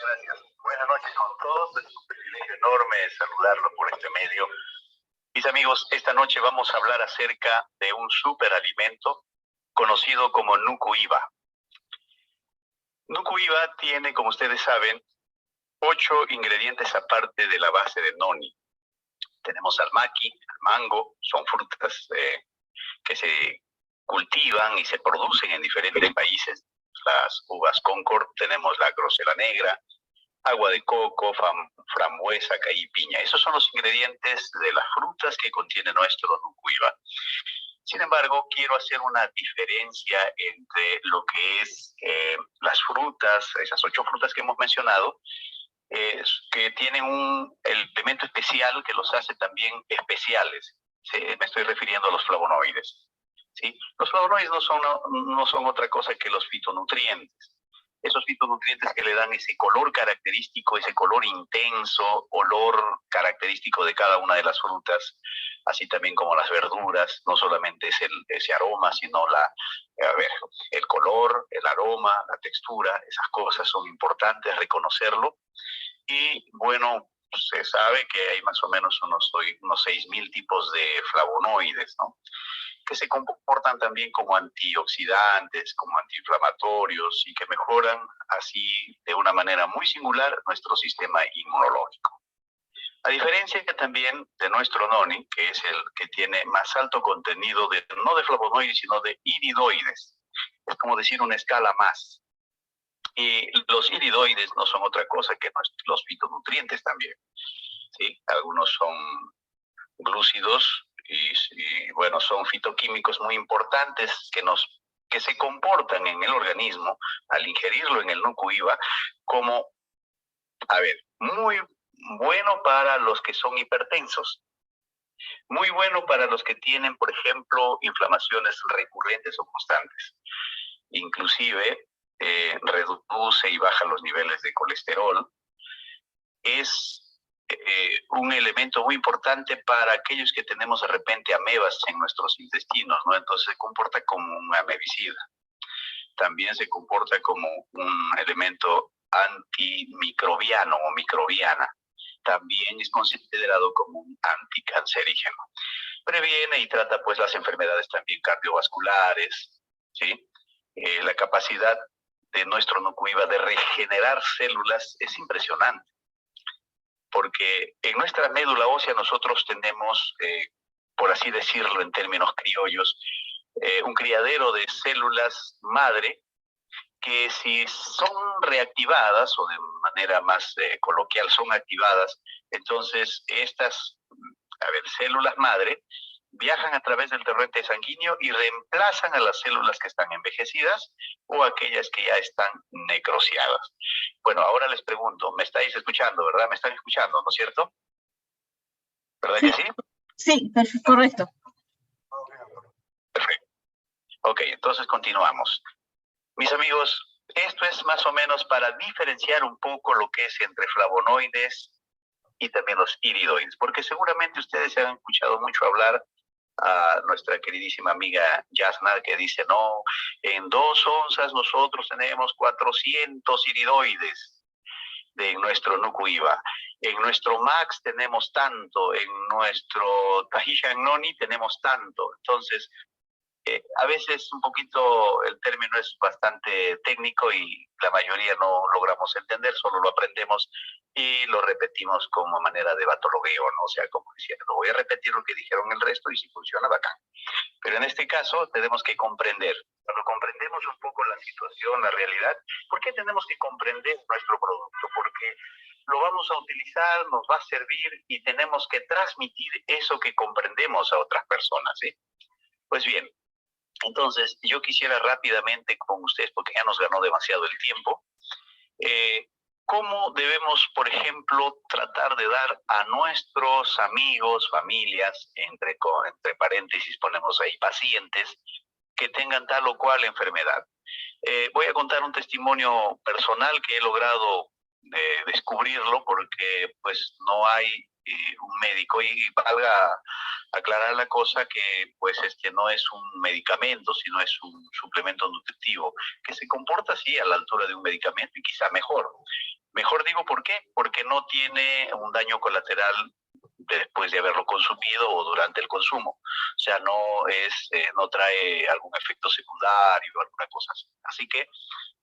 Gracias. Buenas noches con todos. Es un privilegio enorme saludarlos por este medio. Mis amigos, esta noche vamos a hablar acerca de un superalimento conocido como nuku-hiva. Nuku-hiva tiene, como ustedes saben, 8 ingredientes aparte de la base de noni. Tenemos al maqui, al mango, son frutas que se cultivan y se producen en diferentes países. Las uvas Concord, tenemos la grosela negra, agua de coco, frambuesa, caí, piña. Esos son los ingredientes de las frutas que contiene nuestro nuku-hiva. Sin embargo, quiero hacer una diferencia entre lo que es las frutas, esas 8 frutas que hemos mencionado, que tienen un elemento especial que los hace también especiales. Sí, me estoy refiriendo a los flavonoides. ¿Sí? Los flavonoides no son otra cosa que los fitonutrientes. Esos fitonutrientes que le dan ese color característico, ese color intenso, olor característico de cada una de las frutas, así también como las verduras. No solamente es ese aroma, sino el color, el aroma, la textura. Esas cosas son importantes reconocerlo. Y bueno, se sabe que hay más o menos unos 6.000 tipos de flavonoides, ¿no?, que se comportan también como antioxidantes, como antiinflamatorios y que mejoran así de una manera muy singular nuestro sistema inmunológico. A diferencia que también de nuestro noni, que es el que tiene más alto contenido no de flavonoides, sino de iridoides. Es como decir una escala más. Y los iridoides no son otra cosa que los fitonutrientes también. ¿Sí? Algunos son glúcidos y bueno, son fitoquímicos muy importantes que se comportan en el organismo al ingerirlo en el nuku-hiva como, muy bueno para los que son hipertensos, muy bueno para los que tienen, por ejemplo, inflamaciones recurrentes o constantes. Inclusive reduce y baja los niveles de colesterol. Es un elemento muy importante para aquellos que tenemos de repente amebas en nuestros intestinos, ¿no? Entonces se comporta como un amebicida. También se comporta como un elemento antimicrobiano o microbiana. También es considerado como un anticancerígeno. Previene y trata pues las enfermedades también cardiovasculares, ¿sí? La capacidad de nuestro nuku-hiva de regenerar células es impresionante, porque en nuestra médula ósea nosotros tenemos, por así decirlo en términos criollos, un criadero de células madre que si son reactivadas, o de manera más coloquial son activadas, entonces estas células madre viajan a través del torrente sanguíneo y reemplazan a las células que están envejecidas o aquellas que ya están necrosiadas. Bueno, ahora les pregunto, ¿me estáis escuchando, verdad? ¿Me están escuchando, no es cierto? ¿Verdad que sí? Sí, correcto. Perfecto. Ok, entonces continuamos. Mis amigos, esto es más o menos para diferenciar un poco lo que es entre flavonoides y también los iridoides, porque seguramente ustedes se han escuchado mucho hablar a nuestra queridísima amiga Yasna, que dice, no, en 2 onzas nosotros tenemos 400 iridoides de nuestro nuku-hiva. En nuestro max tenemos tanto, en nuestro tahishan noni tenemos tanto. Entonces, a veces un poquito el término es bastante técnico y la mayoría no logramos entender, solo lo aprendemos y lo repetimos como manera de vatologueo, ¿no? O sea, como diciendo, voy a repetir lo que dijeron el resto y si funciona, bacán. Pero en este caso tenemos que comprender. Cuando comprendemos un poco la situación, la realidad, ¿por qué tenemos que comprender nuestro producto? Porque lo vamos a utilizar, nos va a servir y tenemos que transmitir eso que comprendemos a otras personas, ¿sí? Pues bien, entonces yo quisiera rápidamente con ustedes, porque ya nos ganó demasiado el tiempo, ¿cómo debemos, por ejemplo, tratar de dar a nuestros amigos, familias, entre paréntesis ponemos ahí pacientes, que tengan tal o cual enfermedad? Voy a contar un testimonio personal que he logrado descubrirlo, porque pues no hay un médico, y valga aclarar la cosa que pues no es un medicamento, sino es un suplemento nutritivo que se comporta así a la altura de un medicamento y quizá mejor. Mejor digo, ¿por qué? Porque no tiene un daño colateral después de haberlo consumido o durante el consumo. O sea, no trae algún efecto secundario o alguna cosa así. Así que,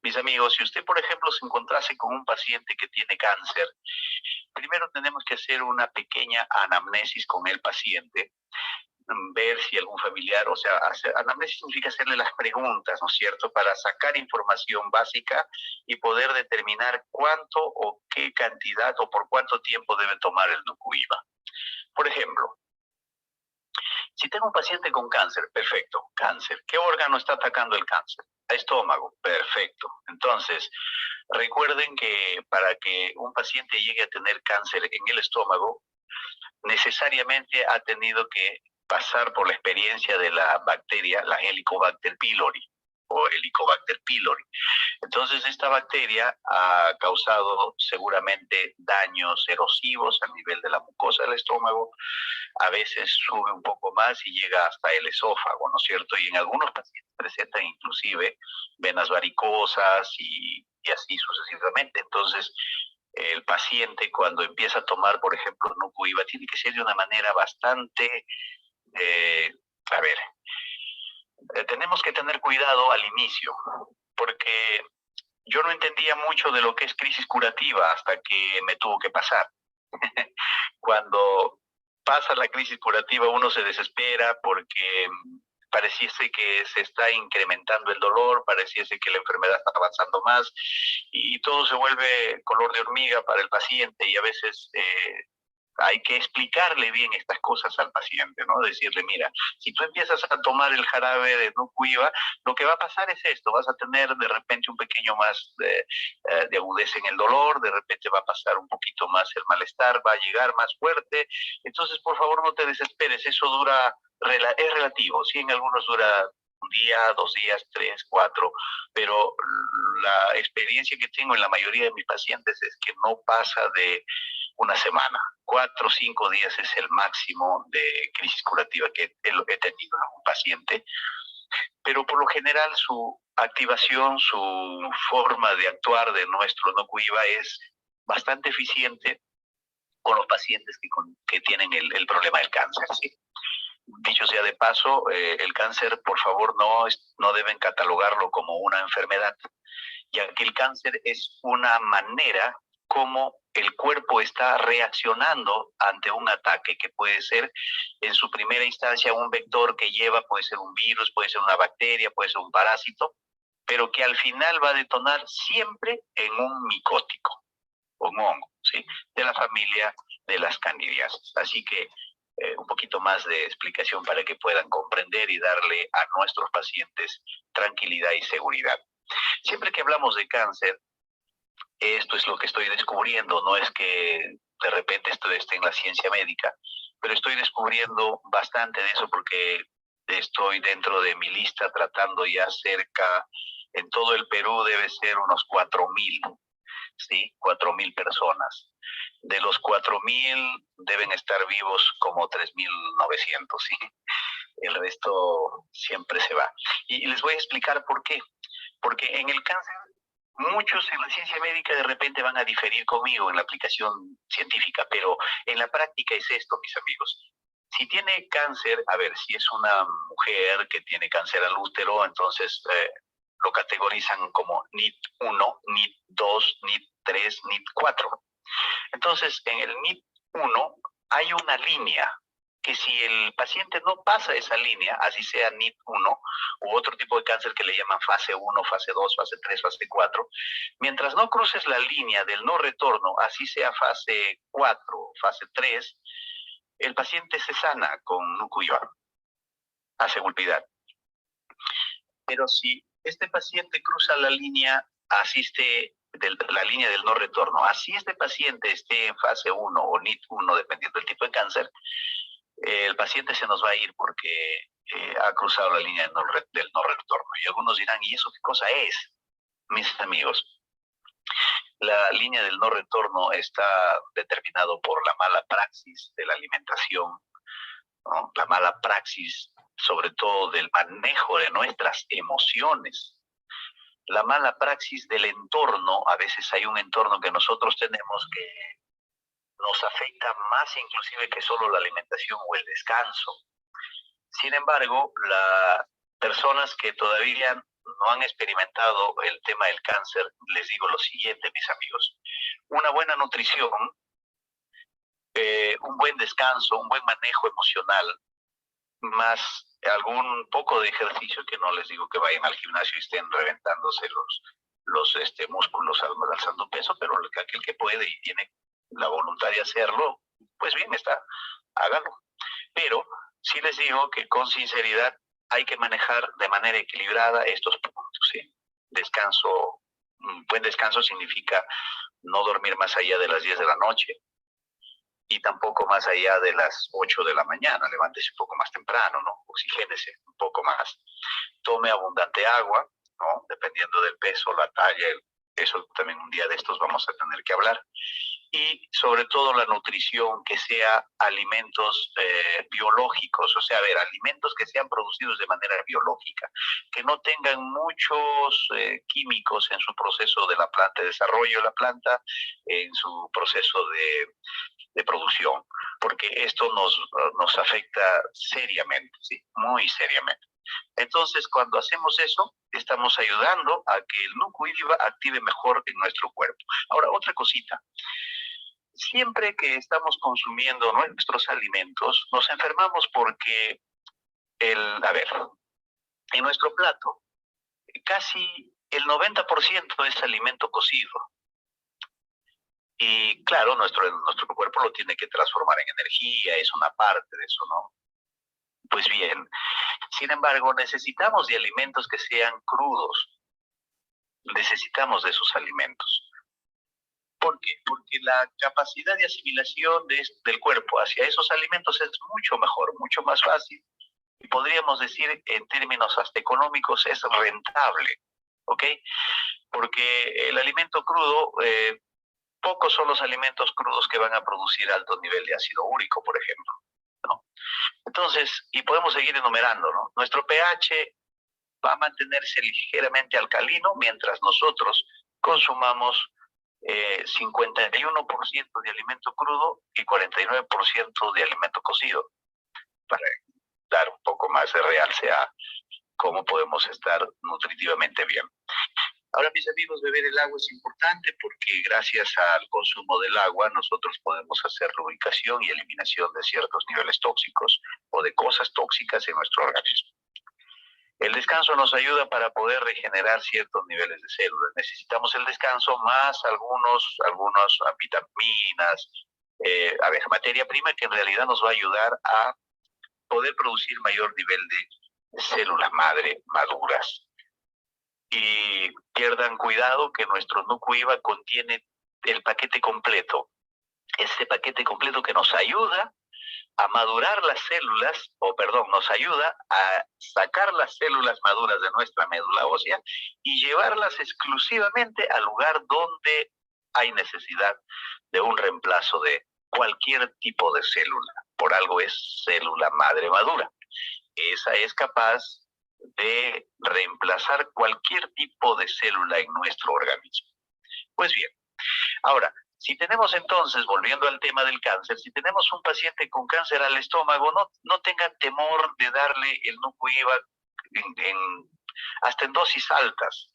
mis amigos, si usted, por ejemplo, se encontrase con un paciente que tiene cáncer, primero tenemos que hacer una pequeña anamnesis con el paciente, ver si algún familiar, o sea, anamnesis significa hacerle las preguntas, ¿no es cierto?, para sacar información básica y poder determinar cuánto o qué cantidad o por cuánto tiempo debe tomar el Nucuiva. Por ejemplo, si tengo un paciente con cáncer, perfecto, cáncer. ¿Qué órgano está atacando el cáncer? Estómago, perfecto. Entonces, recuerden que para que un paciente llegue a tener cáncer en el estómago, necesariamente ha tenido que pasar por la experiencia de la bacteria, la Helicobacter pylori o Helicobacter pylori. Entonces, esta bacteria ha causado seguramente daños erosivos a nivel de la mucosa del estómago, a veces sube un poco más y llega hasta el esófago, ¿no es cierto? Y en algunos pacientes presentan inclusive venas varicosas y así sucesivamente. Entonces, el paciente cuando empieza a tomar, por ejemplo, Nucuiva, tiene que ser de una manera bastante, a ver, tenemos que tener cuidado al inicio, porque yo no entendía mucho de lo que es crisis curativa hasta que me tuvo que pasar. Cuando pasa la crisis curativa uno se desespera porque pareciese que se está incrementando el dolor, pareciese que la enfermedad está avanzando más y todo se vuelve color de hormiga para el paciente, y a veces hay que explicarle bien estas cosas al paciente, ¿no? Decirle, mira, si tú empiezas a tomar el jarabe de Nucuiva, lo que va a pasar es esto: vas a tener de repente un pequeño más de agudeza en el dolor, de repente va a pasar un poquito más el malestar, va a llegar más fuerte. Entonces, por favor, no te desesperes, eso es relativo, sí, en algunos dura un día, 2 días, 3, 4, pero la experiencia que tengo en la mayoría de mis pacientes es que no pasa de una semana. 4 o 5 días es el máximo de crisis curativa que he tenido en un paciente, pero por lo general su activación, su forma de actuar de nuestro Nucuiva es bastante eficiente con los pacientes que tienen el problema del cáncer, ¿sí? Dicho sea de paso, el cáncer, por favor, no deben catalogarlo como una enfermedad, ya que el cáncer es una manera como el cuerpo está reaccionando ante un ataque que puede ser en su primera instancia un vector que lleva, puede ser un virus, puede ser una bacteria, puede ser un parásito, pero que al final va a detonar siempre en un micótico o un hongo, ¿sí?, de la familia de las candidiasis. Así que un poquito más de explicación para que puedan comprender y darle a nuestros pacientes tranquilidad y seguridad. Siempre que hablamos de cáncer, esto es lo que estoy descubriendo, no es que de repente esto esté en la ciencia médica, pero estoy descubriendo bastante de eso porque estoy dentro de mi lista tratando ya cerca, en todo el Perú debe ser unos 4,000, ¿sí? 4,000 personas. De los 4,000 deben estar vivos como 3,900, ¿sí? El resto siempre se va. Y les voy a explicar por qué. Porque en el cáncer, muchos en la ciencia médica de repente van a diferir conmigo en la aplicación científica, pero en la práctica es esto, mis amigos. Si tiene cáncer, a ver, si es una mujer que tiene cáncer al útero, entonces lo categorizan como NIT1, NIT2, NIT3, NIT4. Entonces, en el NIT1 hay una línea que si el paciente no pasa esa línea, así sea NIT1 u otro tipo de cáncer que le llaman fase 1, fase 2, fase 3, fase 4, mientras no cruces la línea del no retorno, así sea fase 4, fase 3, el paciente se sana con Nucuiva a seguridad. Pero si este paciente cruza la línea, asiste la línea del no retorno, así este paciente esté en fase 1 o NIT1, dependiendo del tipo de cáncer, el paciente se nos va a ir porque ha cruzado la línea del no retorno. Y algunos dirán, ¿y eso qué cosa es? Mis amigos, La línea del no retorno está determinado por la mala praxis de la alimentación, ¿no? La mala praxis, sobre todo del manejo de nuestras emociones, la mala praxis del entorno. A veces hay un entorno que nosotros tenemos que nos afecta más inclusive que solo la alimentación o el descanso. Sin embargo, las personas que todavía no han experimentado el tema del cáncer, les digo lo siguiente, mis amigos: una buena nutrición, un buen descanso, un buen manejo emocional, más algún poco de ejercicio, que no les digo que vayan al gimnasio y estén reventándose los músculos alzando peso, pero aquel que puede y tiene la voluntad de hacerlo, pues bien está, háganlo. Pero sí les digo que con sinceridad hay que manejar de manera equilibrada estos puntos, ¿sí? Descanso, buen descanso significa no dormir más allá de las 10 de la noche y tampoco más allá de las 8 de la mañana. Levántese un poco más temprano, ¿no? Oxigénese un poco más. Tome abundante agua, ¿no? Dependiendo del peso, la talla, eso también un día de estos vamos a tener que hablar. Y sobre todo la nutrición, que sea alimentos biológicos, o sea, a ver, alimentos que sean producidos de manera biológica, que no tengan muchos químicos en su proceso de la planta, de desarrollo de la planta, en su proceso de producción, porque esto nos afecta seriamente, ¿sí? Muy seriamente. Entonces, cuando hacemos eso, estamos ayudando a que el núcleo IVA active mejor en nuestro cuerpo. Ahora, otra cosita: siempre que estamos consumiendo nuestros alimentos, nos enfermamos porque a ver, en nuestro plato, casi el 90% es alimento cocido. Y claro, nuestro cuerpo lo tiene que transformar en energía, es una parte de eso, ¿no? Pues bien, sin embargo, necesitamos de alimentos que sean crudos, necesitamos de esos alimentos. ¿Por qué? Porque la capacidad de asimilación del cuerpo hacia esos alimentos es mucho mejor, mucho más fácil. Y podríamos decir, en términos hasta económicos, es rentable, ¿ok? Porque el alimento crudo, pocos son los alimentos crudos que van a producir alto nivel de ácido úrico, por ejemplo, ¿no? Entonces, y podemos seguir enumerando, ¿no? Nuestro pH va a mantenerse ligeramente alcalino mientras nosotros consumamos 51% de alimento crudo y 49% de alimento cocido, para dar un poco más de realce a cómo podemos estar nutritivamente bien. Ahora, mis amigos, beber el agua es importante porque gracias al consumo del agua nosotros podemos hacer lubricación y eliminación de ciertos niveles tóxicos o de cosas tóxicas en nuestro organismo. El descanso nos ayuda para poder regenerar ciertos niveles de células. Necesitamos el descanso más algunas vitaminas, materia prima que en realidad nos va a ayudar a poder producir mayor nivel de células madre maduras. Y pierdan cuidado que nuestro núcleo IVA contiene el paquete completo. Este paquete completo que nos ayuda a madurar las células, nos ayuda a sacar las células maduras de nuestra médula ósea y llevarlas exclusivamente al lugar donde hay necesidad de un reemplazo de cualquier tipo de célula. Por algo es célula madre madura. Esa es capaz de reemplazar cualquier tipo de célula en nuestro organismo. Pues bien, ahora, si tenemos entonces, volviendo al tema del cáncer, si tenemos un paciente con cáncer al estómago, no tengan temor de darle el núcleo IVA hasta en dosis altas.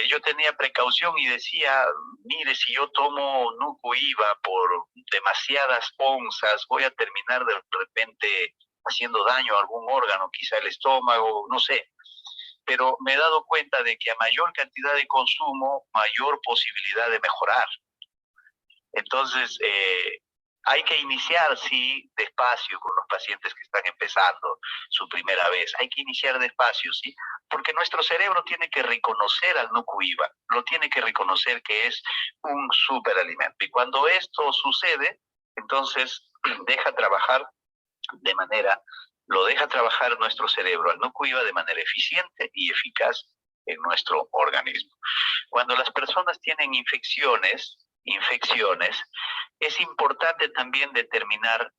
Yo tenía precaución y decía, mire, si yo tomo núcleo IVA por demasiadas onzas, voy a terminar de repente haciendo daño a algún órgano, quizá el estómago, no sé. Pero me he dado cuenta de que a mayor cantidad de consumo, mayor posibilidad de mejorar. Entonces, hay que iniciar, sí, despacio con los pacientes que están empezando su primera vez. Hay que iniciar despacio, sí, porque nuestro cerebro tiene que reconocer al núcleo IVA, lo tiene que reconocer que es un superalimento. Y cuando esto sucede, entonces lo deja trabajar nuestro cerebro al núcleo IVA de manera eficiente y eficaz en nuestro organismo. Cuando las personas tienen infecciones, es importante también determinar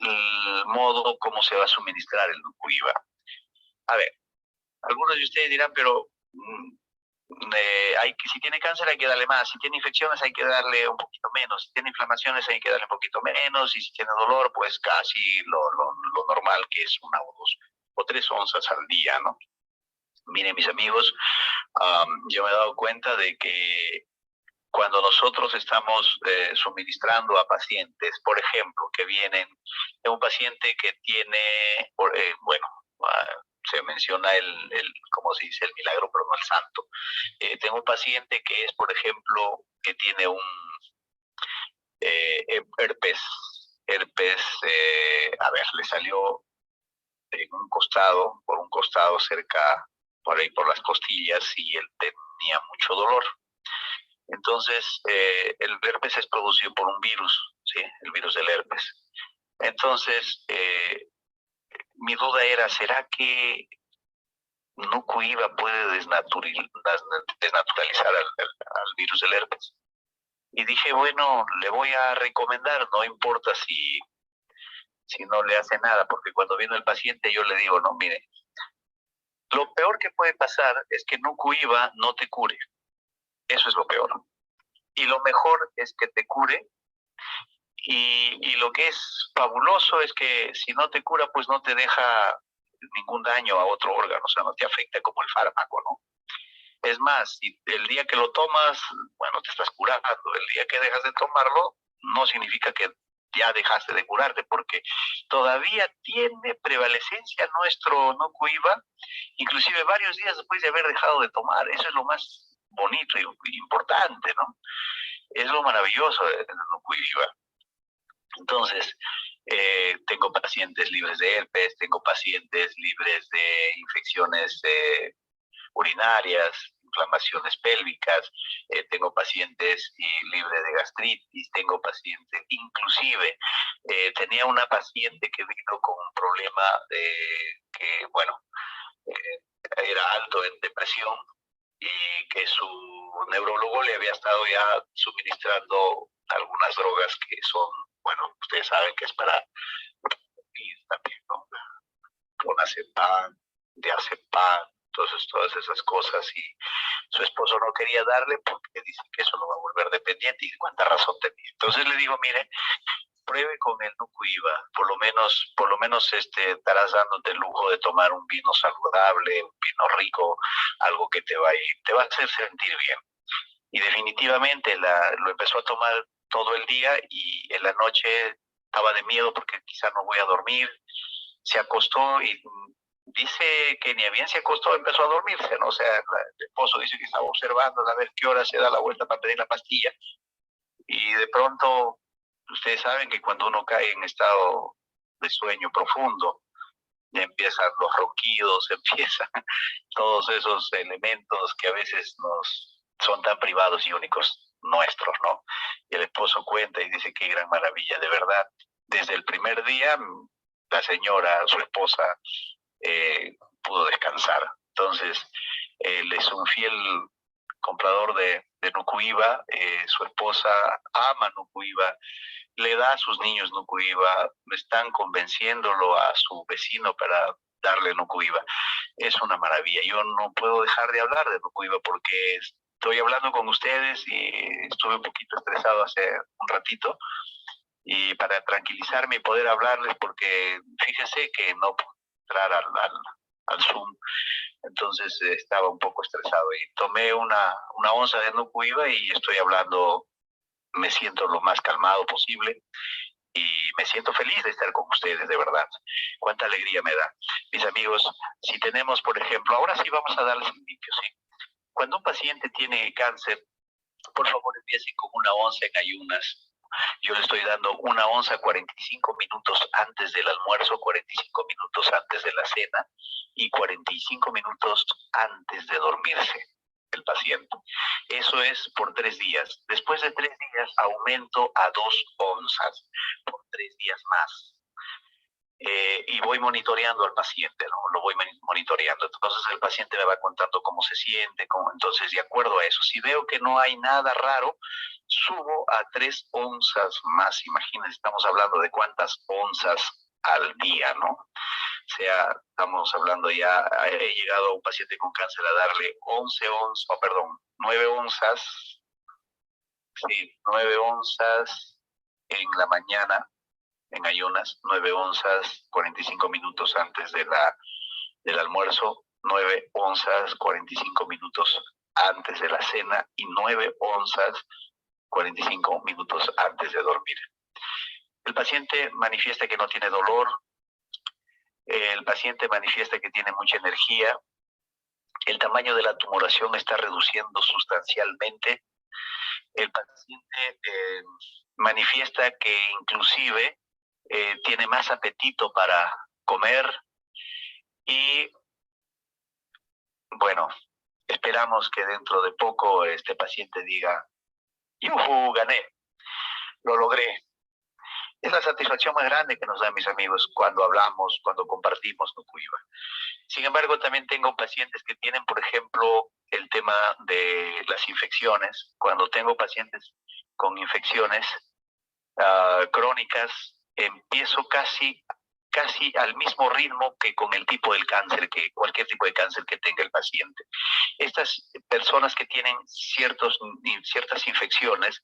el modo como se va a suministrar el Nucuiva. A ver, algunos de ustedes dirán, pero si tiene cáncer hay que darle más, si tiene infecciones hay que darle un poquito menos, si tiene inflamaciones hay que darle un poquito menos, y si tiene dolor, pues casi lo normal, que es 1 o 2 o 3 onzas al día, ¿no? Miren, mis amigos, yo me he dado cuenta de que cuando nosotros estamos suministrando a pacientes, por ejemplo, que vienen de un paciente que tiene, se menciona como se dice, el milagro, pero no el santo. Tengo un paciente que es, por ejemplo, que tiene un herpes, le salió en un costado, por un costado cerca, por ahí por las costillas, y él tenía mucho dolor. Entonces, el herpes es producido por un virus, ¿sí? El virus del herpes. Entonces, mi duda era, ¿será que Nucuiva puede desnaturalizar al virus del herpes? Y dije, bueno, le voy a recomendar, no importa si no le hace nada, porque cuando viene el paciente yo le digo, no, mire, lo peor que puede pasar es que Nucuiva no te cure. Eso es lo peor. Y lo mejor es que te cure. Y lo que es fabuloso es que si no te cura, pues no te deja ningún daño a otro órgano, o sea, no te afecta como el fármaco, ¿no? Es más, si el día que lo tomas, bueno, te estás curando. El día que dejas de tomarlo, no significa que ya dejaste de curarte, porque todavía tiene prevalecencia nuestro Nucuiva, inclusive varios días después de haber dejado de tomar. Eso es lo más bonito y importante, ¿no? Es lo maravilloso del Nucuiva. Entonces, tengo pacientes libres de herpes, tengo pacientes libres de infecciones urinarias, inflamaciones pélvicas, tengo pacientes libres de gastritis, tengo pacientes, inclusive tenía una paciente que vino con un problema que, bueno, era alto en depresión, y que su neurólogo le había estado ya suministrando algunas drogas que son, bueno, ustedes saben que es para también, ¿no? Clonazepam, diazepam, entonces todas esas cosas, y su esposo no quería darle porque dice que eso lo va a volver dependiente, y cuánta razón tenía. Entonces le digo, mire, pruebe con el Nucuiva, por lo menos estarás dándote el lujo de tomar un vino saludable, un vino rico, algo que te va a hacer sentir bien. Y definitivamente lo empezó a tomar todo el día, y en la noche estaba de miedo porque quizá no voy a dormir. Se acostó y dice que ni bien se acostó empezó a dormirse, ¿no? O sea, el esposo dice que estaba observando a ver qué hora se da la vuelta para pedir la pastilla. Y de pronto, ustedes saben que cuando uno cae en estado de sueño profundo, ya empiezan los ronquidos, empiezan todos esos elementos que a veces nos son tan privados y únicos nuestros, ¿no? Y el esposo cuenta y dice, qué gran maravilla, de verdad. Desde el primer día, la señora, su esposa, pudo descansar. Entonces, él es un fiel comprador de Nucuiva, su esposa ama Nucuiva, le da a sus niños Nucuiva, están convenciéndolo a su vecino para darle Nucuiva. Es una maravilla. Yo no puedo dejar de hablar de Nucuiva porque estoy hablando con ustedes y estuve un poquito estresado hace un ratito, y para tranquilizarme y poder hablarles, porque fíjense que no puedo entrar al Zoom, entonces estaba un poco estresado y tomé una onza de Nucuiva y estoy hablando, me siento lo más calmado posible y me siento feliz de estar con ustedes, de verdad. Cuánta alegría me da. Mis amigos, si tenemos, por ejemplo, ahora sí vamos a darles indicios, ¿sí? Cuando un paciente tiene cáncer, por favor empiece con una onza en ayunas. Yo le estoy dando una onza 45 minutos antes del almuerzo, 45 minutos antes de la cena y 45 minutos antes de dormirse el paciente. Eso es por 3 días. Después de 3 días aumento a 2 onzas por 3 días más. y voy monitoreando al paciente, ¿no? Lo voy monitoreando. Entonces el paciente me va contando cómo se siente, entonces de acuerdo a eso, si veo que no hay nada raro, subo a 3 onzas más. Imagínense, estamos hablando de cuántas onzas al día, ¿no? O sea, estamos hablando ya, he llegado a un paciente con cáncer a darle 9 onzas, sí, 9 onzas en la mañana, en ayunas, 9 onzas 45 minutos antes del almuerzo, 9 onzas 45 minutos antes de la cena y 9 onzas 45 minutos antes de dormir. El paciente manifiesta que no tiene dolor, el paciente manifiesta que tiene mucha energía, el tamaño de la tumoración está reduciendo sustancialmente, el paciente manifiesta que inclusive tiene más apetito para comer y, bueno, esperamos que dentro de poco este paciente diga, ¡yujú, gané! Lo logré. Es la satisfacción más grande que nos da, mis amigos, cuando hablamos, cuando compartimos Nukuiba. Sin embargo, también tengo pacientes que tienen, por ejemplo, el tema de las infecciones. Cuando tengo pacientes con infecciones crónicas, empiezo casi al mismo ritmo que con el tipo del cáncer, que cualquier tipo de cáncer que tenga el paciente. Estas personas que tienen ciertas infecciones,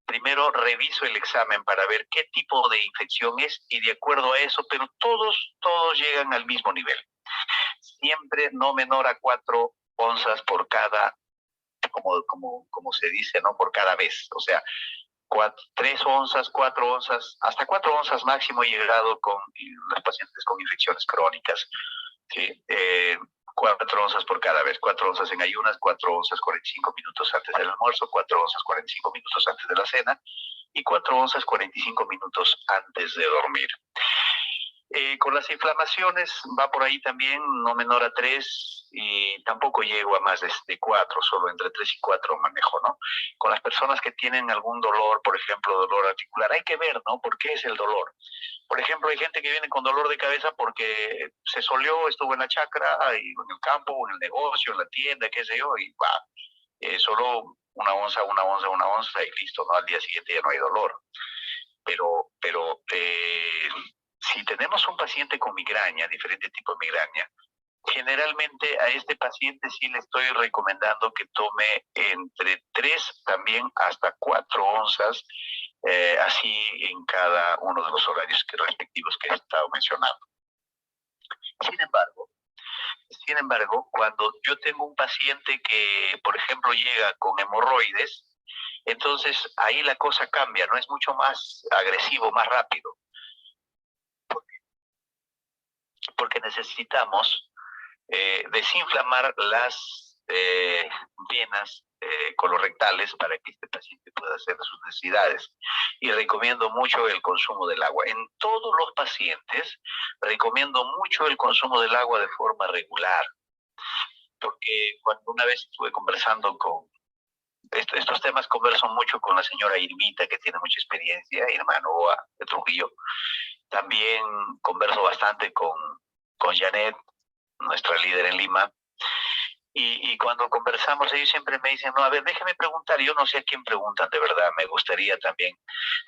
primero reviso el examen para ver qué tipo de infección es y de acuerdo a eso, pero todos llegan al mismo nivel. Siempre no menor a 4 onzas por cada, como se dice, ¿no? Por cada vez. O sea, 3 onzas, 4 onzas, hasta 4 onzas máximo he llegado con los pacientes con infecciones crónicas. ¿Sí? 4 onzas por cada vez, 4 onzas en ayunas, 4 onzas 45 minutos antes del almuerzo, 4 onzas 45 minutos antes de la cena y 4 onzas 45 minutos antes de dormir. Con las inflamaciones va por ahí también, no menor a 3 y tampoco llego a más de 4, solo entre 3 y 4 manejo, ¿no? Con las personas que tienen algún dolor, por ejemplo, dolor articular, hay que ver, ¿no? ¿Por qué es el dolor? Por ejemplo, hay gente que viene con dolor de cabeza porque se soleó, estuvo en la chacra, en el campo, en el negocio, en la tienda, qué sé yo, y solo una onza y listo, ¿no? Al día siguiente ya no hay dolor. Pero si tenemos un paciente con migraña, diferente tipo de migraña, generalmente a este paciente sí le estoy recomendando que tome entre 3 también hasta 4 onzas, así en cada uno de los horarios respectivos que he estado mencionando. Sin embargo, cuando yo tengo un paciente que, por ejemplo, llega con hemorroides, entonces ahí la cosa cambia, no es mucho más agresivo, más rápido. Porque necesitamos desinflamar las venas colorectales para que este paciente pueda hacer sus necesidades. Y recomiendo mucho el consumo del agua. En todos los pacientes recomiendo mucho el consumo del agua de forma regular. Porque cuando una vez estuve conversando con estos temas, converso mucho con la señora Irmita, que tiene mucha experiencia, Irma Noa de Trujillo. También converso bastante con Janet, nuestra líder en Lima, y cuando conversamos ellos siempre me dicen, no, a ver, déjeme preguntar, yo no sé a quién preguntan, de verdad, me gustaría también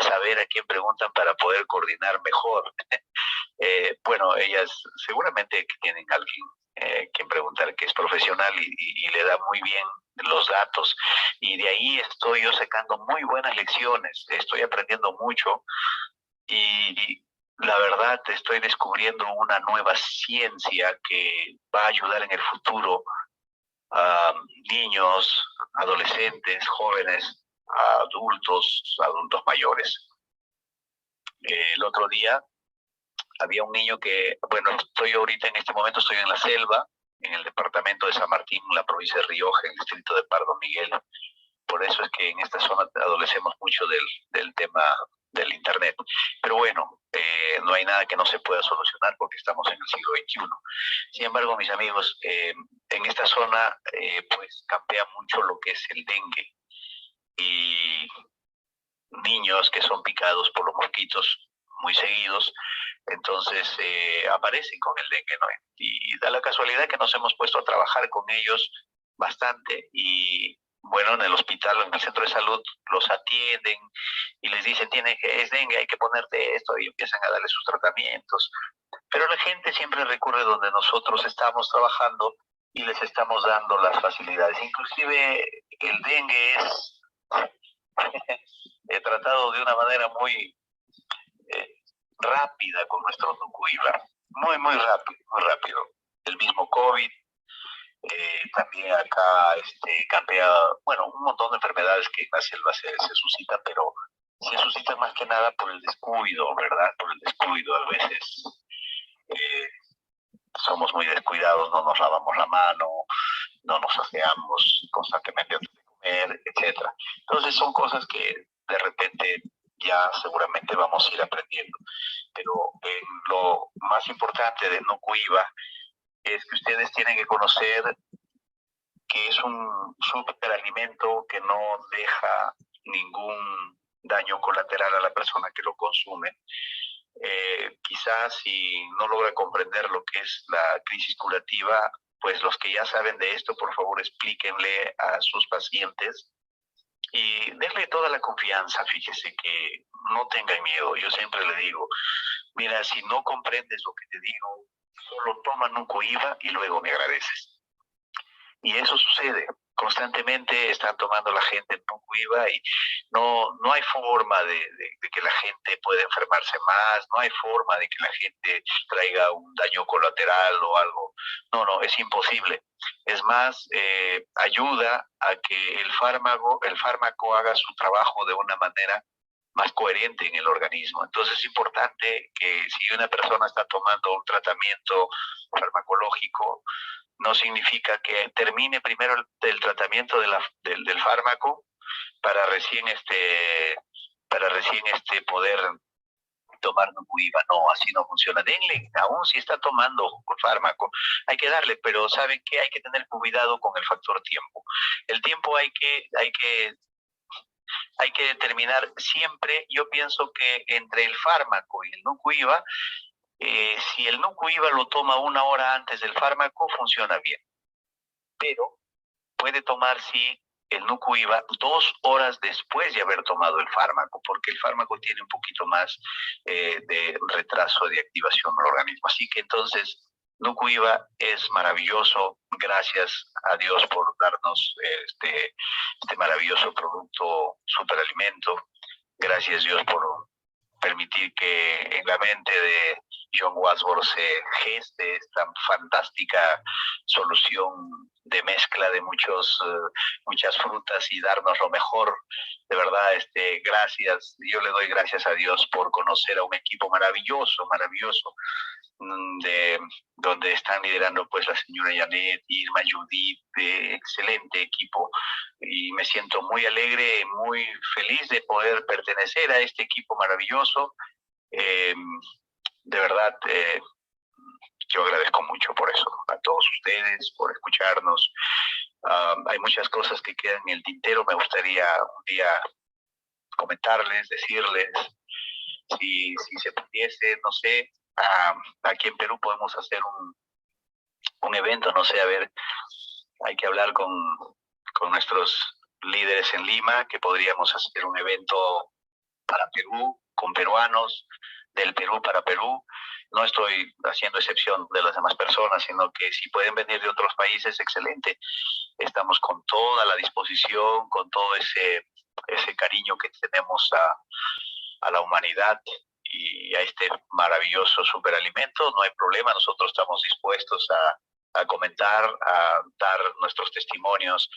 saber a quién preguntan para poder coordinar mejor. Bueno, ellas seguramente que tienen alguien quien preguntar que es profesional y le da muy bien los datos, y de ahí estoy yo sacando muy buenas lecciones, estoy aprendiendo mucho y la verdad estoy descubriendo una nueva ciencia que va a ayudar en el futuro a niños, adolescentes, jóvenes, adultos mayores. El otro día había un niño que, bueno, estoy ahorita en este momento, estoy en la selva, en el departamento de San Martín, en la provincia de Rioja, en el distrito de Pardo Miguel. Por eso es que en esta zona adolecemos mucho del tema del Internet. Pero bueno, no hay nada que no se pueda solucionar porque estamos en el siglo XXI. Sin embargo, mis amigos, en esta zona pues campea mucho lo que es el dengue y niños que son picados por los mosquitos muy seguidos Entonces aparecen con el dengue, ¿no? Y da la casualidad que nos hemos puesto a trabajar con ellos bastante y bueno, en el hospital o en el centro de salud los atienden y les dicen, es dengue, hay que ponerte esto, y empiezan a darle sus tratamientos. Pero la gente siempre recurre donde nosotros estamos trabajando y les estamos dando las facilidades. Inclusive el dengue es tratado de una manera muy rápida con nuestro Nucuiba, muy rápido, muy rápido. El mismo COVID, también acá campea, bueno, un montón de enfermedades que en la selva se suscitan, pero se suscitan más que nada por el descuido, ¿verdad? Por el descuido. A veces somos muy descuidados, no nos lavamos la mano, no nos aseamos constantemente antes de comer, etcétera. Entonces son cosas que de repente ya seguramente vamos a ir aprendiendo. Pero lo más importante de Nucuiba es que ustedes tienen que conocer que es un superalimento que no deja ningún daño colateral a la persona que lo consume. Quizás si no logra comprender lo que es la crisis curativa, pues los que ya saben de esto, por favor explíquenle a sus pacientes y denle toda la confianza. Fíjese que no tengan miedo. Yo siempre le digo, mira, si no comprendes lo que te digo, solo toma Nucuiba y luego me agradeces. Y eso sucede. Constantemente están tomando la gente el Nucuiba y no hay forma de que la gente pueda enfermarse más, no hay forma de que la gente traiga un daño colateral o algo. No, es imposible. Es más, ayuda a que el fármaco haga su trabajo de una manera más coherente en el organismo. Entonces es importante que si una persona está tomando un tratamiento farmacológico, no significa que termine primero el tratamiento del fármaco para recién poder tomar Nucuiba. No, así no funciona. Denle, aún si está tomando fármaco, hay que darle, pero ¿saben qué? Hay que tener cuidado con el factor tiempo. El tiempo hay que determinar siempre. Yo pienso que entre el fármaco y el Nucuiba, si el Nucuiba lo toma 1 hora antes del fármaco, funciona bien. Pero puede tomar, sí, el Nucuiba 2 horas después de haber tomado el fármaco, porque el fármaco tiene un poquito más de retraso de activación del organismo. Así que entonces, Nucuiba es maravilloso. Gracias a Dios por darnos este maravilloso producto, superalimento. Gracias Dios por permitir que en la mente de John Wadsworth se geste esta fantástica solución de mezcla de muchas frutas y darnos lo mejor. De verdad, gracias. Yo le doy gracias a Dios por conocer a un equipo maravilloso, donde están liderando pues la señora Janet, Irma, Judith, excelente equipo, y me siento muy alegre, muy feliz de poder pertenecer a este equipo maravilloso. De verdad, yo agradezco mucho por eso, a todos ustedes, por escucharnos. Hay muchas cosas que quedan en el tintero. Me gustaría un día comentarles, decirles, si se pudiese, no sé, aquí en Perú podemos hacer un evento, no sé, a ver, hay que hablar con nuestros líderes en Lima, que podríamos hacer un evento para Perú, con peruanos, del Perú para Perú. No estoy haciendo excepción de las demás personas, sino que si pueden venir de otros países, excelente. Estamos con toda la disposición, con todo ese cariño que tenemos a la humanidad y a este maravilloso superalimento. No hay problema, nosotros estamos dispuestos a comentar, a dar nuestros testimonios,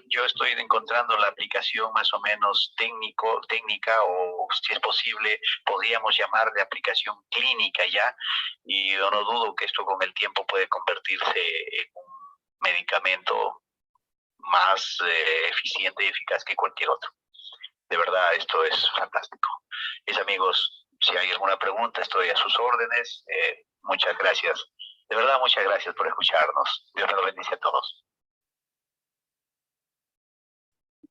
yo estoy encontrando la aplicación más o menos técnica, o si es posible, podríamos llamar de aplicación clínica ya, y yo no dudo que esto con el tiempo puede convertirse en un medicamento más eficiente y eficaz que cualquier otro. De verdad, esto es fantástico. Mis amigos, si hay alguna pregunta, estoy a sus órdenes. Muchas gracias. De verdad, muchas gracias por escucharnos. Dios nos bendice a todos.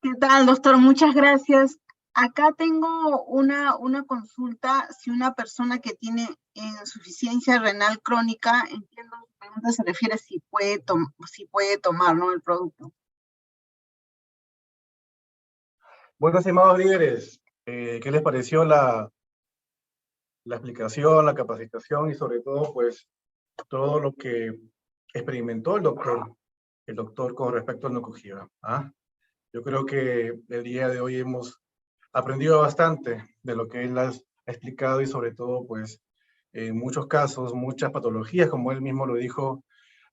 ¿Qué tal, doctor? Muchas gracias. Acá tengo una consulta. Si una persona que tiene insuficiencia renal crónica, entiendo su pregunta se refiere si puede tomar, ¿no?, el producto. Bueno, estimados líderes, ¿qué les pareció la explicación, la capacitación y sobre todo, pues, todo lo que experimentó el doctor con respecto al Nukujiva? ¿Ah? Yo creo que el día de hoy hemos aprendido bastante de lo que él ha explicado y sobre todo, pues, en muchos casos, muchas patologías, como él mismo lo dijo,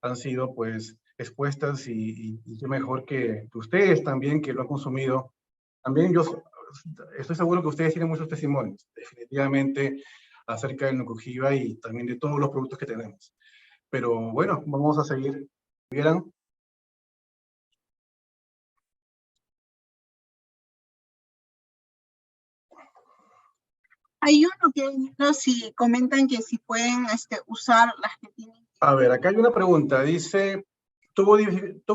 han sido, pues, expuestas y qué mejor que ustedes también, que lo han consumido. También yo estoy seguro que ustedes tienen muchos testimonios, definitivamente, acerca del Nukujiva y también de todos los productos que tenemos. Pero bueno, vamos a seguir. ¿Vieran? Hay uno que no, si comentan que si pueden usar las que tienen. A ver, acá hay una pregunta. Dice, ¿tuvo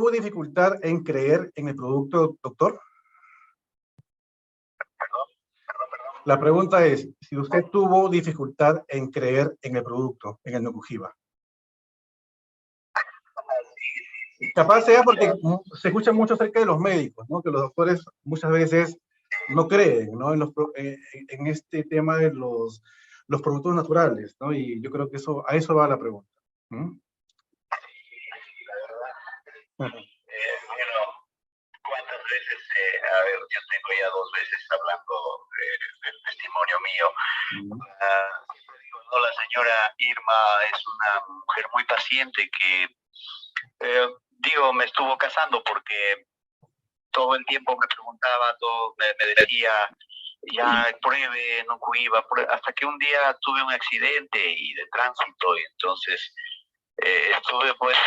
dificultad en creer en el producto, doctor? La pregunta es, si usted tuvo dificultad en creer en el producto, en el Nukujiva. Capaz sea porque se escucha mucho acerca de los médicos, ¿no? Que los doctores muchas veces no creen, ¿no?, en este tema de los productos naturales, ¿no? Y yo creo que a eso va la pregunta. Sí, la verdad. Bueno, ¿cuántas veces? A ver, yo tengo ya 2 veces hablando del testimonio mío. Digo, no, la señora Irma es una mujer muy paciente que, me estuvo casando porque todo el tiempo me preguntaba, me decía, ya pruebe, no cuiva, hasta que un día tuve un accidente y de tránsito, y entonces estuve pues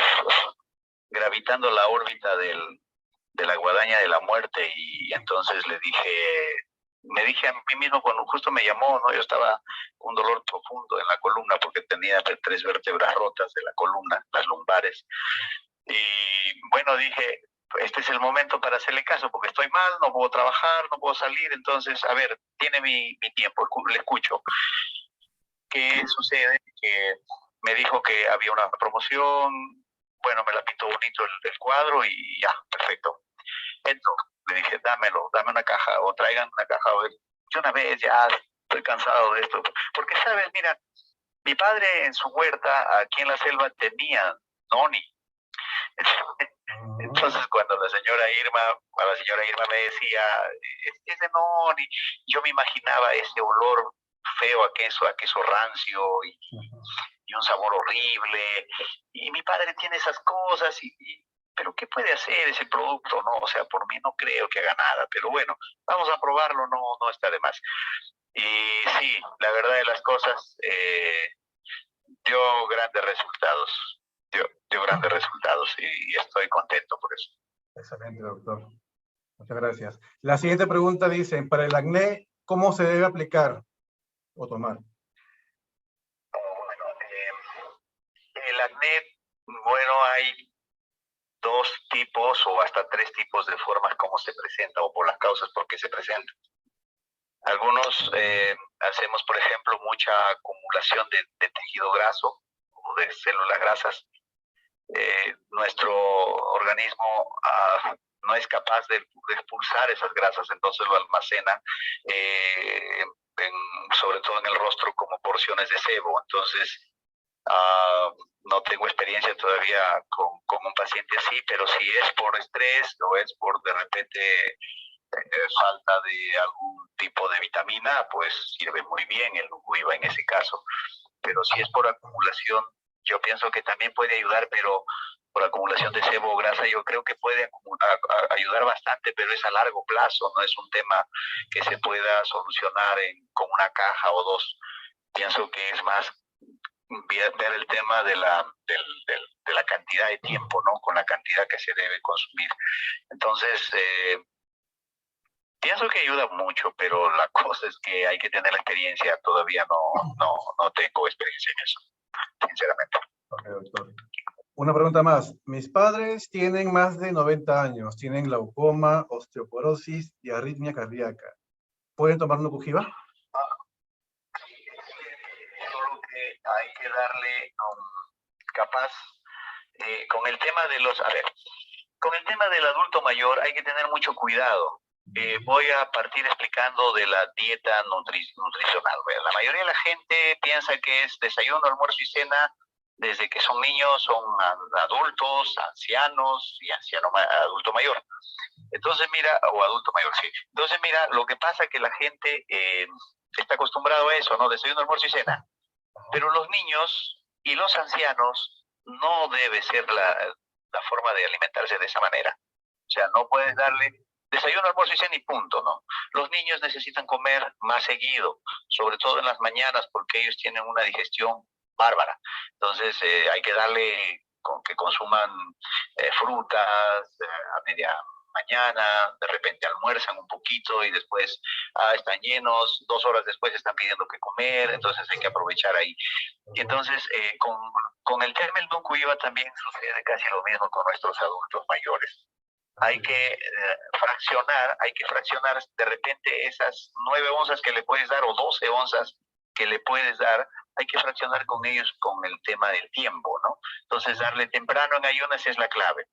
gravitando la órbita de la guadaña de la muerte, y entonces me dije a mí mismo cuando justo me llamó, ¿no? Yo estaba con un dolor profundo en la columna porque tenía 3 vértebras rotas de la columna, las lumbares, y bueno, dije, este es el momento para hacerle caso, porque estoy mal, no puedo trabajar, no puedo salir, entonces, a ver, tiene mi tiempo, le escucho. ¿Qué sucede? Que me dijo que había una promoción, bueno, me la pintó bonito el cuadro y ya, perfecto. Entonces, le dije, dame una caja, o traigan una caja, o de una vez, ya estoy cansado de esto. Porque, ¿sabes? Mira, mi padre en su huerta, aquí en la selva, tenía noni. Entonces, cuando la señora Irma me decía, es de noni, yo me imaginaba ese olor feo a queso rancio y un sabor horrible. Y mi padre tiene esas cosas, pero ¿qué puede hacer ese producto? No, o sea, por mí no creo que haga nada, pero bueno, vamos a probarlo, no está de más. Y sí, la verdad de las cosas, dio grandes resultados. Dio grandes resultados y estoy contento por eso. Excelente, doctor. Muchas gracias. La siguiente pregunta dice, para el acné, ¿cómo se debe aplicar o tomar? Bueno, el acné, bueno, hay 2 tipos o hasta 3 tipos de formas como se presenta o por las causas por qué se presenta. Algunos hacemos, por ejemplo, mucha acumulación de tejido graso o de células grasas. Nuestro organismo no es capaz de expulsar esas grasas, entonces lo almacena, sobre todo en el rostro, como porciones de sebo. Entonces, no tengo experiencia todavía con un paciente así, pero si es por estrés o es por de repente falta de algún tipo de vitamina, pues sirve muy bien el Nukujiva en ese caso. Pero si es por acumulación, yo pienso que también puede ayudar, pero por acumulación de sebo o grasa, yo creo que puede ayudar bastante, pero es a largo plazo, no es un tema que se pueda solucionar con una caja o 2. Pienso que es más ver el tema de la cantidad de tiempo, ¿no? Con la cantidad que se debe consumir. Entonces, pienso que ayuda mucho, pero la cosa es que hay que tener la experiencia. Todavía no tengo experiencia en eso, sinceramente. Ok, doctor. Una pregunta más. Mis padres tienen más de 90 años, tienen glaucoma, osteoporosis y arritmia cardíaca. ¿pueden tomar Nukuhiva? Solo que hay que darle capaz con el tema de los, a ver, con el tema del adulto mayor hay que tener mucho cuidado. Voy a partir explicando de la dieta nutricional. La mayoría de la gente piensa que es desayuno, almuerzo y cena desde que son niños, son adultos, ancianos y adulto mayor. Entonces mira, o adulto mayor, sí. Entonces mira, lo que pasa es que la gente está acostumbrado a eso, ¿no? Desayuno, almuerzo y cena. Pero los niños y los ancianos no debe ser la forma de alimentarse de esa manera. O sea, no puedes darle desayuno, almuerzo y cena y punto, ¿no? Los niños necesitan comer más seguido, sobre todo en las mañanas, porque ellos tienen una digestión bárbara. Entonces, hay que darle que consuman frutas a media mañana, de repente almuerzan un poquito y después están llenos, 2 horas después están pidiendo que comer, entonces hay que aprovechar ahí. Y entonces, con el tema del Nukuhiva también sucede casi lo mismo con nuestros adultos mayores. Hay que fraccionar de repente esas 9 onzas que le puedes dar o 12 onzas que le puedes dar, hay que fraccionar con ellos con el tema del tiempo, ¿no? Entonces darle temprano en ayunas es la clave.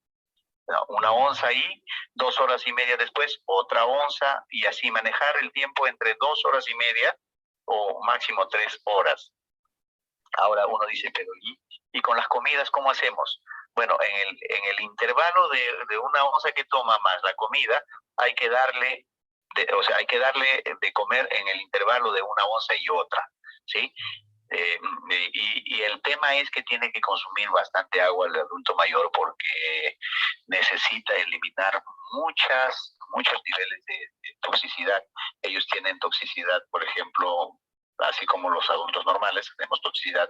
1 onza ahí, 2 horas y media después, otra onza, y así manejar el tiempo entre 2 horas y media o máximo 3 horas. Ahora uno dice, pero ¿y con las comidas cómo hacemos? Bueno, en el intervalo de 1 onza que toma más la comida, hay que darle de comer en el intervalo de 1 onza y otra, ¿sí? Y el tema es que tiene que consumir bastante agua el adulto mayor porque necesita eliminar muchos niveles de toxicidad. Ellos tienen toxicidad, por ejemplo, así como los adultos normales, tenemos toxicidad,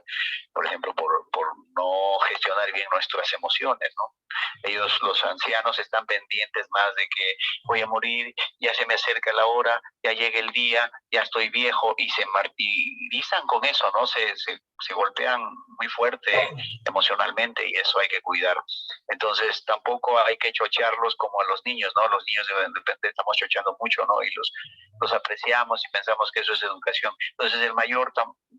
por ejemplo, por no gestionar bien nuestras emociones, ¿no? Ellos, los ancianos, están pendientes más de que voy a morir, ya se me acerca la hora, ya llega el día, ya estoy viejo, y se martirizan con eso, ¿no? Se golpean muy fuerte emocionalmente y eso hay que cuidar. Entonces tampoco hay que chochearlos como a los niños, ¿no? Los niños de repente estamos chocheando mucho, ¿no? Y los apreciamos y pensamos que eso es educación. Entonces el mayor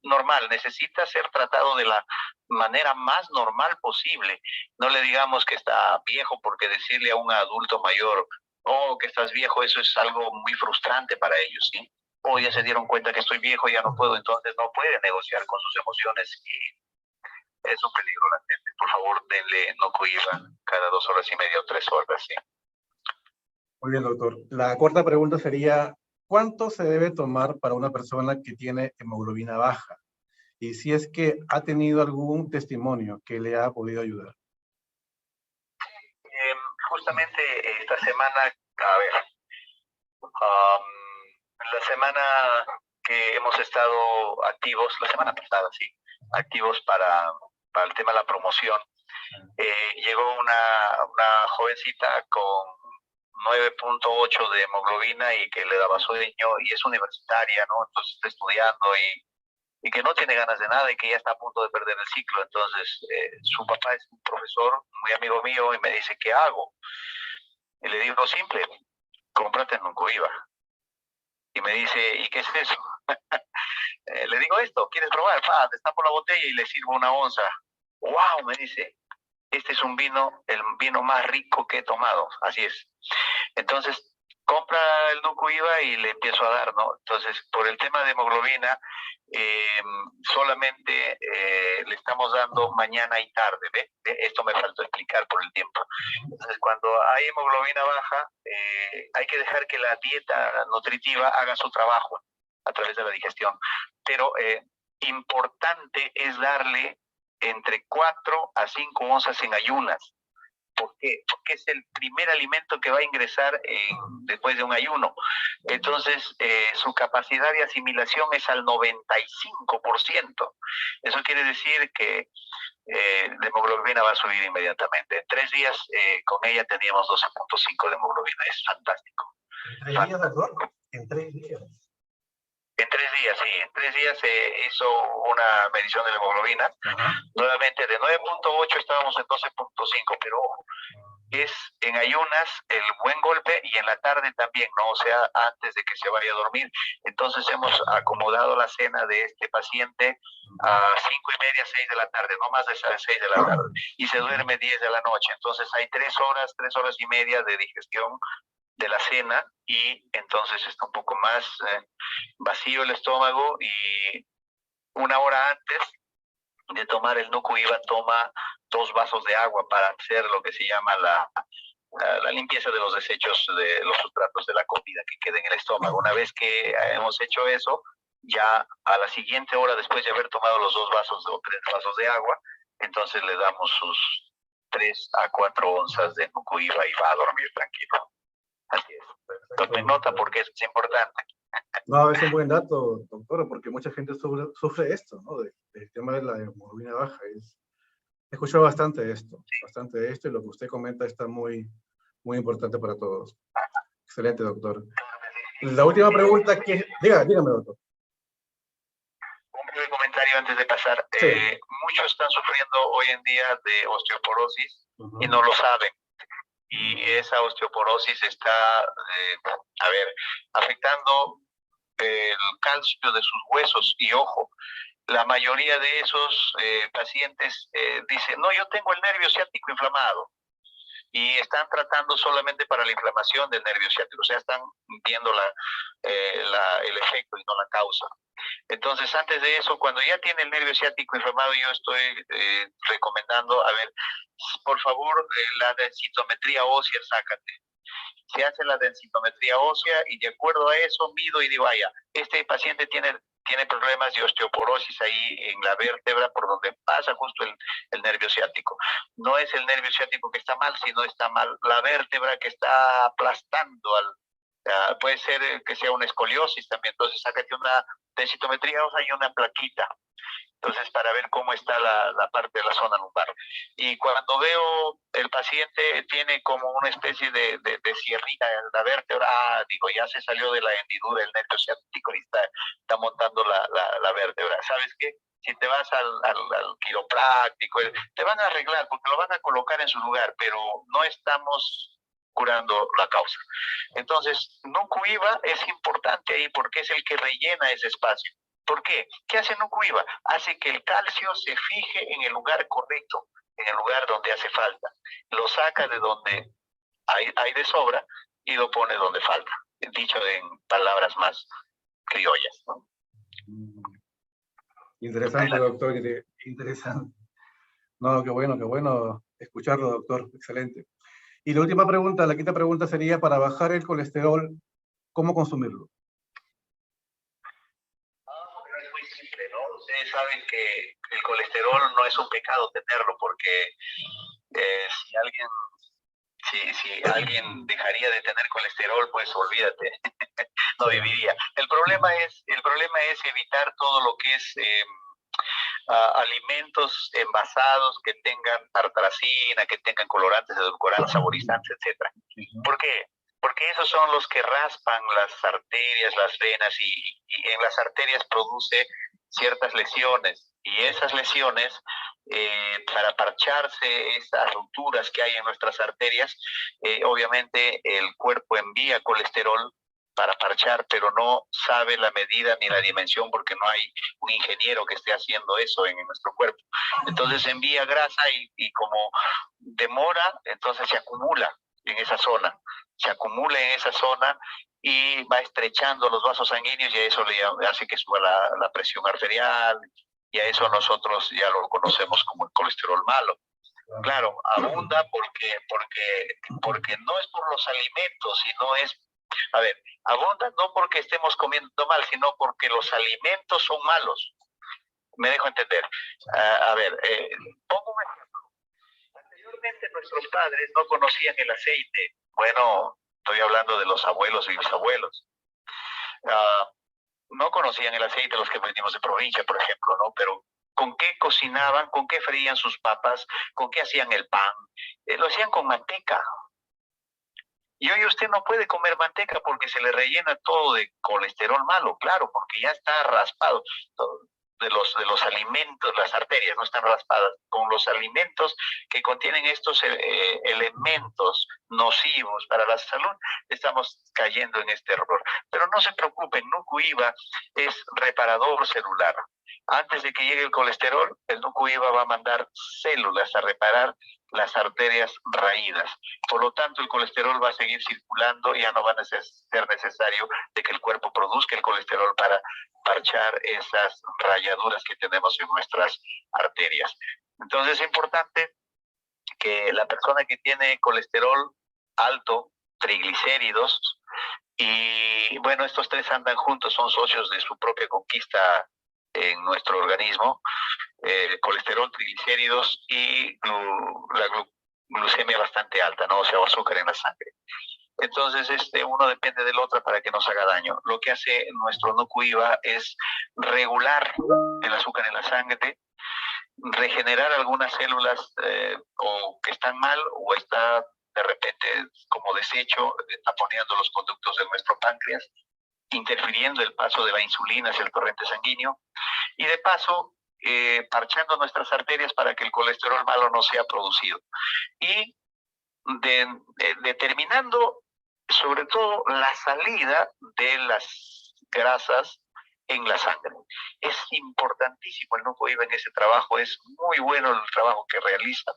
normal necesita ser tratado de la manera más normal posible. No le digamos que está viejo, porque decirle a un adulto mayor, oh, que estás viejo, eso es algo muy frustrante para ellos, ¿sí? O ya se dieron cuenta que estoy viejo, ya no puedo, entonces no puede negociar con sus emociones y es un peligro latente. Por favor, denle Nukuhiva cada 2 horas y media o 3 horas, ¿sí? Muy bien, doctor. La cuarta pregunta sería, ¿cuánto se debe tomar para una persona que tiene hemoglobina baja? Y si es que ha tenido algún testimonio que le ha podido ayudar. Justamente esta semana, a ver, la semana que hemos estado activos, la semana pasada, sí, activos para el tema de la promoción, llegó una jovencita con 9.8 de hemoglobina y que le daba sueño y es universitaria, ¿no? Entonces está estudiando y que no tiene ganas de nada y que ya está a punto de perder el ciclo. Entonces su papá es un profesor muy amigo mío y me dice, ¿qué hago? Y le digo, simple, cómprate Nukuhiva. Y me dice, ¿y qué es eso? Le digo esto, ¿quieres probar? Destapo la botella y le sirvo 1 onza. ¡Wow! Me dice, este es el vino más rico que he tomado. Así es. Entonces, compra el Nukuhiva y le empiezo a dar, ¿no? Entonces, por el tema de hemoglobina, solamente le estamos dando mañana y tarde, ¿ve? Esto me faltó explicar por el tiempo. Entonces, cuando hay hemoglobina baja, hay que dejar que la dieta nutritiva haga su trabajo a través de la digestión. Pero importante es darle entre 4 a 5 onzas en ayunas. ¿Por qué? Porque es el primer alimento que va a ingresar después de un ayuno. Entonces, su capacidad de asimilación es al 95%. Eso quiere decir que la hemoglobina va a subir inmediatamente. En 3 días con ella teníamos 12.5 de hemoglobina. Es fantástico. ¿En 3 días, doctor? ¿En 3 días? En 3 días, sí. En 3 días se hizo una medición de la hemoglobina. Nuevamente, de 9.8 estábamos en 12.5, pero es en ayunas el buen golpe y en la tarde también, ¿no? O sea, antes de que se vaya a dormir. Entonces hemos acomodado la cena de este paciente a 5:30, 6 de la tarde, no más de 6 de la tarde, y se duerme 10 de la noche. Entonces hay 3 horas y media de digestión de la cena y entonces está un poco más vacío el estómago y 1 hora antes de tomar el Nuku-Iva toma 2 vasos de agua para hacer lo que se llama la limpieza de los desechos de los sustratos de la comida que queda en el estómago. Una vez que hemos hecho eso, ya a la siguiente hora, después de haber tomado los 2 vasos o 3 vasos de agua, entonces le damos sus 3 a 4 onzas de Nuku-Iva y va a dormir tranquilo. Así es. Tomen nota porque eso es importante. No, es un buen dato, doctora, porque mucha gente sufre esto, ¿no? Del tema de la hemoglobina baja. He escuchado bastante de esto, y lo que usted comenta está muy, muy importante para todos. Excelente, doctor. La última pregunta que... Dígame, doctor. Un breve comentario antes de pasar. Sí. Muchos están sufriendo hoy en día de osteoporosis y no lo saben. Y esa osteoporosis está, afectando el calcio de sus huesos. Y ojo, la mayoría de esos pacientes dicen, no, yo tengo el nervio ciático inflamado. Y están tratando solamente para la inflamación del nervio ciático. O sea, están viendo el efecto y no la causa. Entonces, antes de eso, cuando ya tiene el nervio ciático inflamado, yo estoy recomendando, por favor, la densitometría ósea, sácate. Se hace la densitometría ósea y de acuerdo a eso mido y digo, vaya, este paciente tiene problemas de osteoporosis ahí en la vértebra por donde pasa justo el nervio ciático. No es el nervio ciático que está mal, sino está mal la vértebra que está aplastando puede ser que sea una escoliosis también. Entonces sácate una densitometría ósea y una plaquita. Entonces, para ver cómo está la parte de la zona lumbar. Y cuando veo el paciente tiene como una especie de sierrita en la vértebra, digo, ya se salió de la hendidura del nervio ciático y está montando la vértebra. ¿Sabes qué? Si te vas al quiropráctico, te van a arreglar porque lo van a colocar en su lugar, pero no estamos curando la causa. Entonces, Nuku-Iva es importante ahí porque es el que rellena ese espacio. ¿Por qué? ¿Qué hace Nuku-Iva? Hace que el calcio se fije en el lugar correcto, en el lugar donde hace falta. Lo saca de donde hay de sobra y lo pone donde falta. Dicho en palabras más criollas, ¿no? Interesante, doctor. Interesante. No, qué bueno escucharlo, doctor. Excelente. Y la última pregunta, la quinta pregunta sería, para bajar el colesterol, ¿cómo consumirlo? Es muy simple, ¿no? Ustedes saben que el colesterol no es un pecado tenerlo, porque si alguien dejaría de tener colesterol, pues olvídate, no viviría. El problema es evitar todo lo que es alimentos envasados que tengan tartaracina, que tengan colorantes, edulcorantes, saborizantes, etc. ¿Por qué? Porque esos son los que raspan las arterias, las venas, y en las arterias produce ciertas lesiones. Y esas lesiones, para parcharse esas rupturas que hay en nuestras arterias, obviamente el cuerpo envía colesterol para parchar, pero no sabe la medida ni la dimensión porque no hay un ingeniero que esté haciendo eso en nuestro cuerpo. Entonces envía grasa y como demora, entonces se acumula en esa zona. Se acumula en esa zona y va estrechando los vasos sanguíneos y a eso le hace que suba la presión arterial, y a eso nosotros ya lo conocemos como el colesterol malo. Claro, abunda porque no es por los alimentos, sino es, abunda no porque estemos comiendo mal, sino porque los alimentos son malos. Me dejo entender. Pongo un ejemplo. Anteriormente nuestros padres no conocían el aceite. Bueno, estoy hablando de los abuelos y bisabuelos. No conocían el aceite los que venimos de provincia, por ejemplo, ¿no? Pero ¿con qué cocinaban? ¿Con qué freían sus papas? ¿Con qué hacían el pan? Lo hacían con manteca. Y hoy usted no puede comer manteca porque se le rellena todo de colesterol malo, claro, porque ya está raspado. de los alimentos, las arterias no están raspadas, con los alimentos que contienen estos elementos nocivos para la salud, estamos cayendo en este error. Pero no se preocupen, NucuIva es reparador celular. Antes de que llegue el colesterol, el NucuIva va a mandar células a reparar las arterias raídas. Por lo tanto, el colesterol va a seguir circulando y ya no va a ser necesario de que el cuerpo produzca el colesterol para parchar esas rayaduras que tenemos en nuestras arterias. Entonces es importante que la persona que tiene colesterol alto, triglicéridos, y bueno, estos tres andan juntos, son socios de su propia conquista en nuestro organismo, colesterol, triglicéridos y glucemia bastante alta, ¿no? O sea, azúcar en la sangre. Entonces, uno depende del otro para que nos haga daño. Lo que hace nuestro NucuIva es regular el azúcar en la sangre, regenerar algunas células o que están mal o está de repente como desecho, taponeando los conductos de nuestro páncreas, interfiriendo el paso de la insulina hacia el torrente sanguíneo y de paso parchando nuestras arterias para que el colesterol malo no sea producido. Y determinando sobre todo la salida de las grasas en la sangre. Es importantísimo el NucuIva en ese trabajo, es muy bueno el trabajo que realiza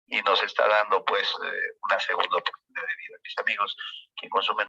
y nos está dando pues una segunda oportunidad de vida. Mis amigos que consumen